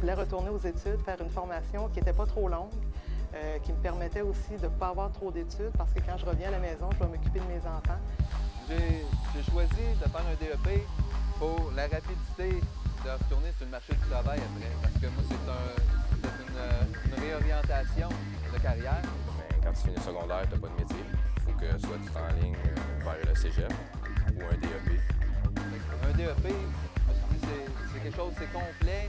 voulais retourner aux études, faire une formation qui n'était pas trop longue, qui me permettait aussi de ne pas avoir trop d'études, parce que quand je reviens à la maison, je dois m'occuper de mes enfants. J'ai choisi de faire un DEP pour la rapidité de retourner sur le marché du travail après, parce que moi, c'est une réorientation de carrière. Bien, quand tu finis le secondaire, tu n'as pas de métier. Il faut que soit tu t'enlignes vers le cégep ou un DEP. Un DEP, je me suis dit, c'est quelque chose, c'est complet.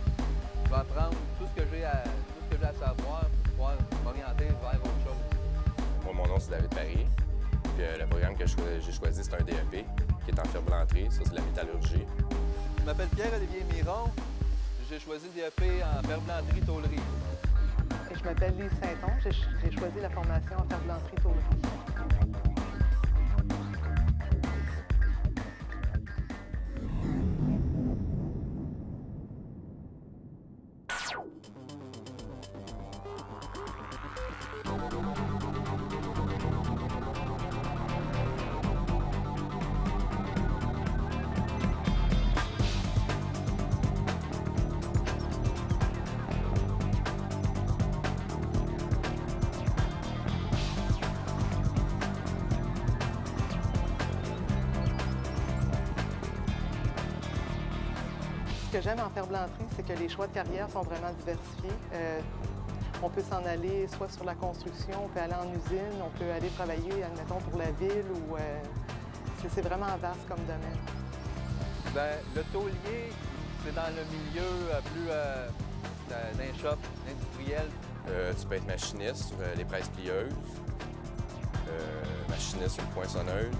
Je vais apprendre tout ce que j'ai à savoir pour pouvoir m'orienter vers autre chose. Moi, mon nom, c'est David Paris. Puis, le programme que j'ai choisi, c'est un DEP qui est en ferblanterie. Ça, c'est la métallurgie. Je m'appelle Pierre-Olivier Miron. J'ai choisi le DEP en ferblanterie-tôlerie. Je m'appelle Lise Saint-Onge. J'ai choisi la formation en ferblanterie-tôlerie. Ce que j'aime en ferblanterie, c'est que les choix de carrière sont vraiment diversifiés. On peut s'en aller soit sur la construction, on peut aller en usine, on peut aller travailler, admettons, pour la ville, ou c'est vraiment vaste comme domaine. Bien, le tôlier, c'est dans le milieu plus d'un shop industriel. Tu peux être machiniste sur les presses plieuses, machiniste sur une poinçonneuse.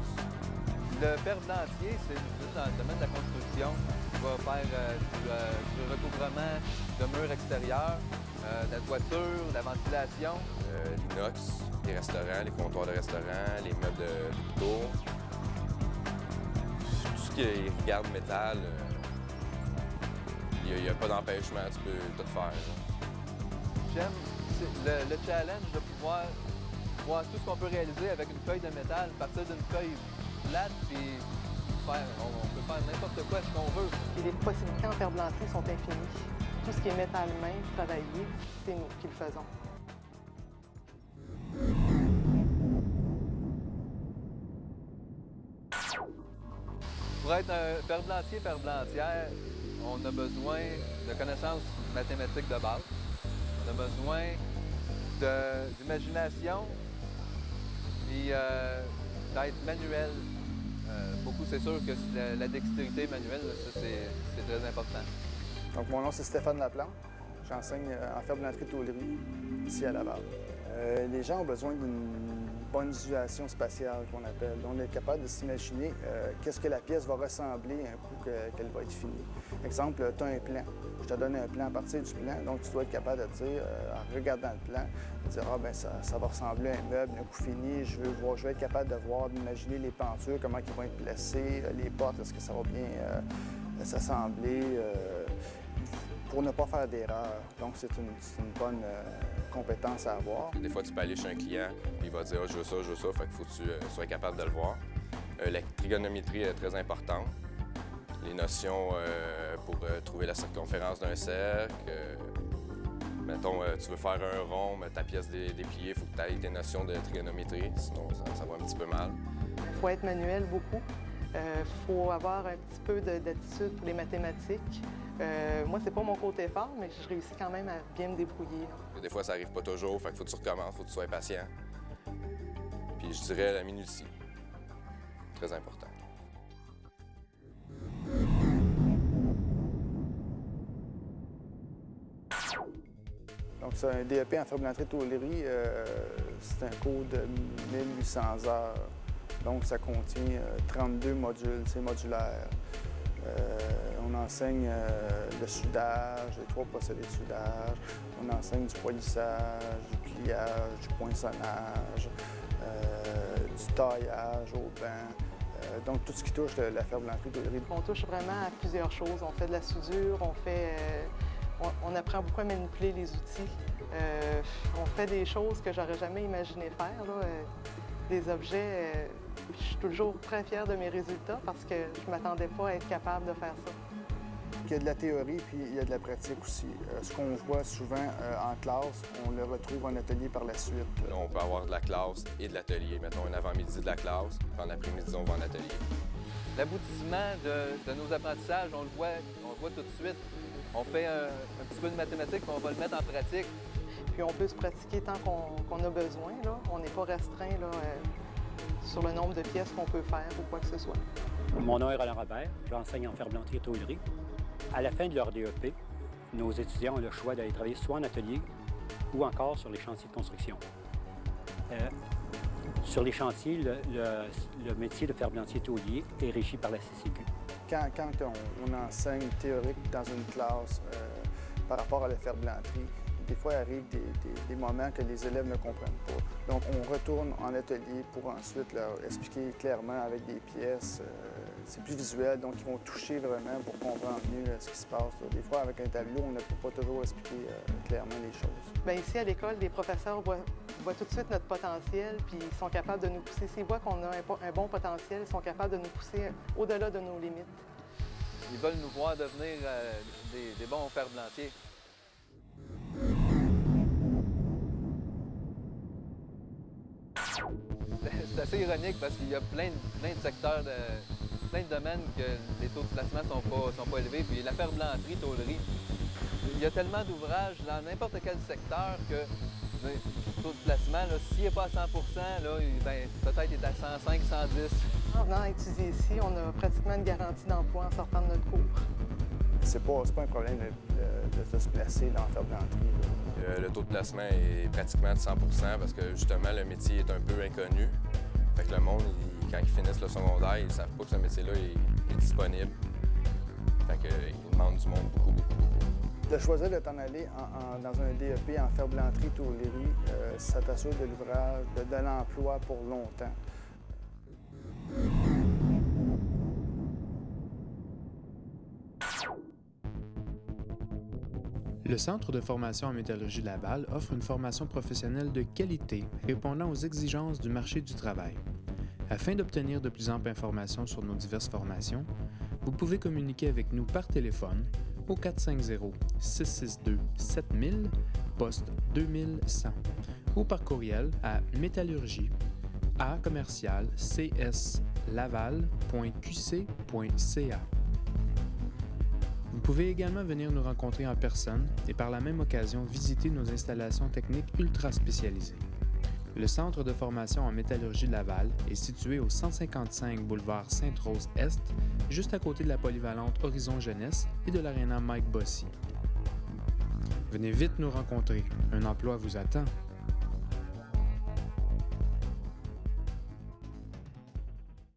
Le ferblantier, c'est plus dans le domaine de la construction. Tu vas faire du recouvrement de murs extérieurs, de la toiture, de la ventilation. L'inox, les restaurants, les comptoirs de restaurants, les meubles d'hôpitaux. Tout ce qui est garde-métal, il n'y a pas d'empêchement, tu peux tout faire. J'aime le challenge de pouvoir voir tout ce qu'on peut réaliser avec une feuille de métal, partir d'une feuille plate, puis on peut faire n'importe quoi, ce qu'on veut. Et les possibilités en ferblanterie sont infinies. Tout ce qui est métal mince, travaillé, c'est nous qui le faisons. Pour être un ferblantière, on a besoin de connaissances mathématiques de base. On a besoin d'imagination et d'être manuel. Beaucoup, c'est sûr que la dextérité manuelle, ça, c'est très important. Donc, mon nom, c'est Stéphane Laplante. J'enseigne en ferblanterie-tôlerie ici à Laval. Les gens ont besoin d'une bonne visualisation spatiale, qu'on appelle. On est capable de s'imaginer qu'est-ce que la pièce va ressembler un coup qu'elle va être finie. Exemple, tu as un plan. Je te donne un plan à partir du plan, donc tu dois être capable de dire, en regardant le plan, de dire, ah ben ça va ressembler à un meuble, un coup fini, je vais être capable de voir, d'imaginer les pentures, comment ils vont être placées, les portes, est-ce que ça va bien s'assembler, pour ne pas faire d'erreur. Donc, c'est une bonne compétence à avoir. Des fois, tu peux aller chez un client, puis il va dire « Ah, je veux ça », fait qu'il faut que tu sois capable de le voir. La trigonométrie est très importante. Les notions pour trouver la circonférence d'un cercle. Mettons, tu veux faire un rond, mais ta pièce dépliée, il faut que tu ailles des notions de trigonométrie, sinon ça va un petit peu mal. Il faut être manuel beaucoup. Il faut avoir un petit peu d'attitude pour les mathématiques. Moi, c'est pas mon côté fort, mais je réussis quand même à bien me débrouiller. Des fois, ça arrive pas toujours, fait qu'il faut que tu recommences, faut que tu sois patient. Puis je dirais la minutie. Très important. Donc, c'est un DEP en ferblanterie-tôlerie. C'est un cours de 1800 heures. Donc, ça contient 32 modules, c'est modulaire. On enseigne le soudage, les 3 procédés de soudage. On enseigne du polissage, du pliage, du poinçonnage, du taillage au banc. Donc, tout ce qui touche la ferblanterie-tôlerie. On touche vraiment à plusieurs choses. On fait de la soudure, on apprend beaucoup à manipuler les outils. On fait des choses que j'aurais jamais imaginé faire, là. Des objets, je suis toujours très fière de mes résultats parce que je ne m'attendais pas à être capable de faire ça. qu'il y a de la théorie puis il y a de la pratique aussi. Ce qu'on voit souvent en classe, on le retrouve en atelier par la suite. Là, on peut avoir de la classe et de l'atelier. Mettons un avant-midi de la classe, puis en après-midi, on va en atelier. L'aboutissement de nos apprentissages, on le voit tout de suite. On fait un petit peu de mathématiques, puis on va le mettre en pratique. Puis on peut se pratiquer tant qu'on a besoin, là. On n'est pas restreint là, sur le nombre de pièces qu'on peut faire ou quoi que ce soit. Mon nom est Roland Robert, j'enseigne en ferblanterie et tôlerie. À la fin de leur DEP, nos étudiants ont le choix d'aller travailler soit en atelier ou encore sur les chantiers de construction. Sur les chantiers, le métier de ferblantier tôlier est régi par la CCQ. Quand on enseigne théorique dans une classe par rapport à la ferblanterie, des fois, il arrive des moments que les élèves ne comprennent pas. Donc, on retourne en atelier pour ensuite leur expliquer clairement avec des pièces. C'est plus visuel, donc ils vont toucher vraiment pour comprendre mieux ce qui se passe. Des fois, avec un tableau, on ne peut pas toujours expliquer clairement les choses. Bien, ici, à l'école, les professeurs voient tout de suite notre potentiel, puis ils sont capables de nous pousser. S'ils voient qu'on a un bon potentiel, ils sont capables de nous pousser au-delà de nos limites. Ils veulent nous voir devenir des bons ferblantiers. C'est assez ironique parce qu'il y a plein de secteurs, plein de domaines que les taux de placement sont pas élevés. Puis la ferblanterie, tôlerie, il y a tellement d'ouvrages dans n'importe quel secteur que le taux de placement, s'il n'est pas à 100 là, ben, peut-être il est à 105, 110. En venant étudier ici, on a pratiquement une garantie d'emploi en sortant de notre cours. C'est pas un problème de se placer dans la ferblanterie. Le taux de placement est pratiquement de 100 parce que justement, le métier est un peu inconnu. Fait que le monde, quand ils finissent le secondaire, ils ne savent pas que ce métier-là est disponible. Fait qu'ils demandent du monde beaucoup. De choisir de t'en aller dans un DEP en ferblanterie, tôlerie, ça t'assure de l'ouvrage, de l'emploi pour longtemps. Le Centre de formation en métallurgie Laval offre une formation professionnelle de qualité répondant aux exigences du marché du travail. Afin d'obtenir de plus amples informations sur nos diverses formations, vous pouvez communiquer avec nous par téléphone au 450-662-7000, poste 2100, ou par courriel à métallurgie@cslaval.qc.ca. Vous pouvez également venir nous rencontrer en personne et par la même occasion visiter nos installations techniques ultra spécialisées. Le Centre de formation en métallurgie Laval est situé au 155 boulevard Sainte-Rose-Est, juste à côté de la polyvalente Horizon Jeunesse et de l'aréna Mike Bossy. Venez vite nous rencontrer, un emploi vous attend.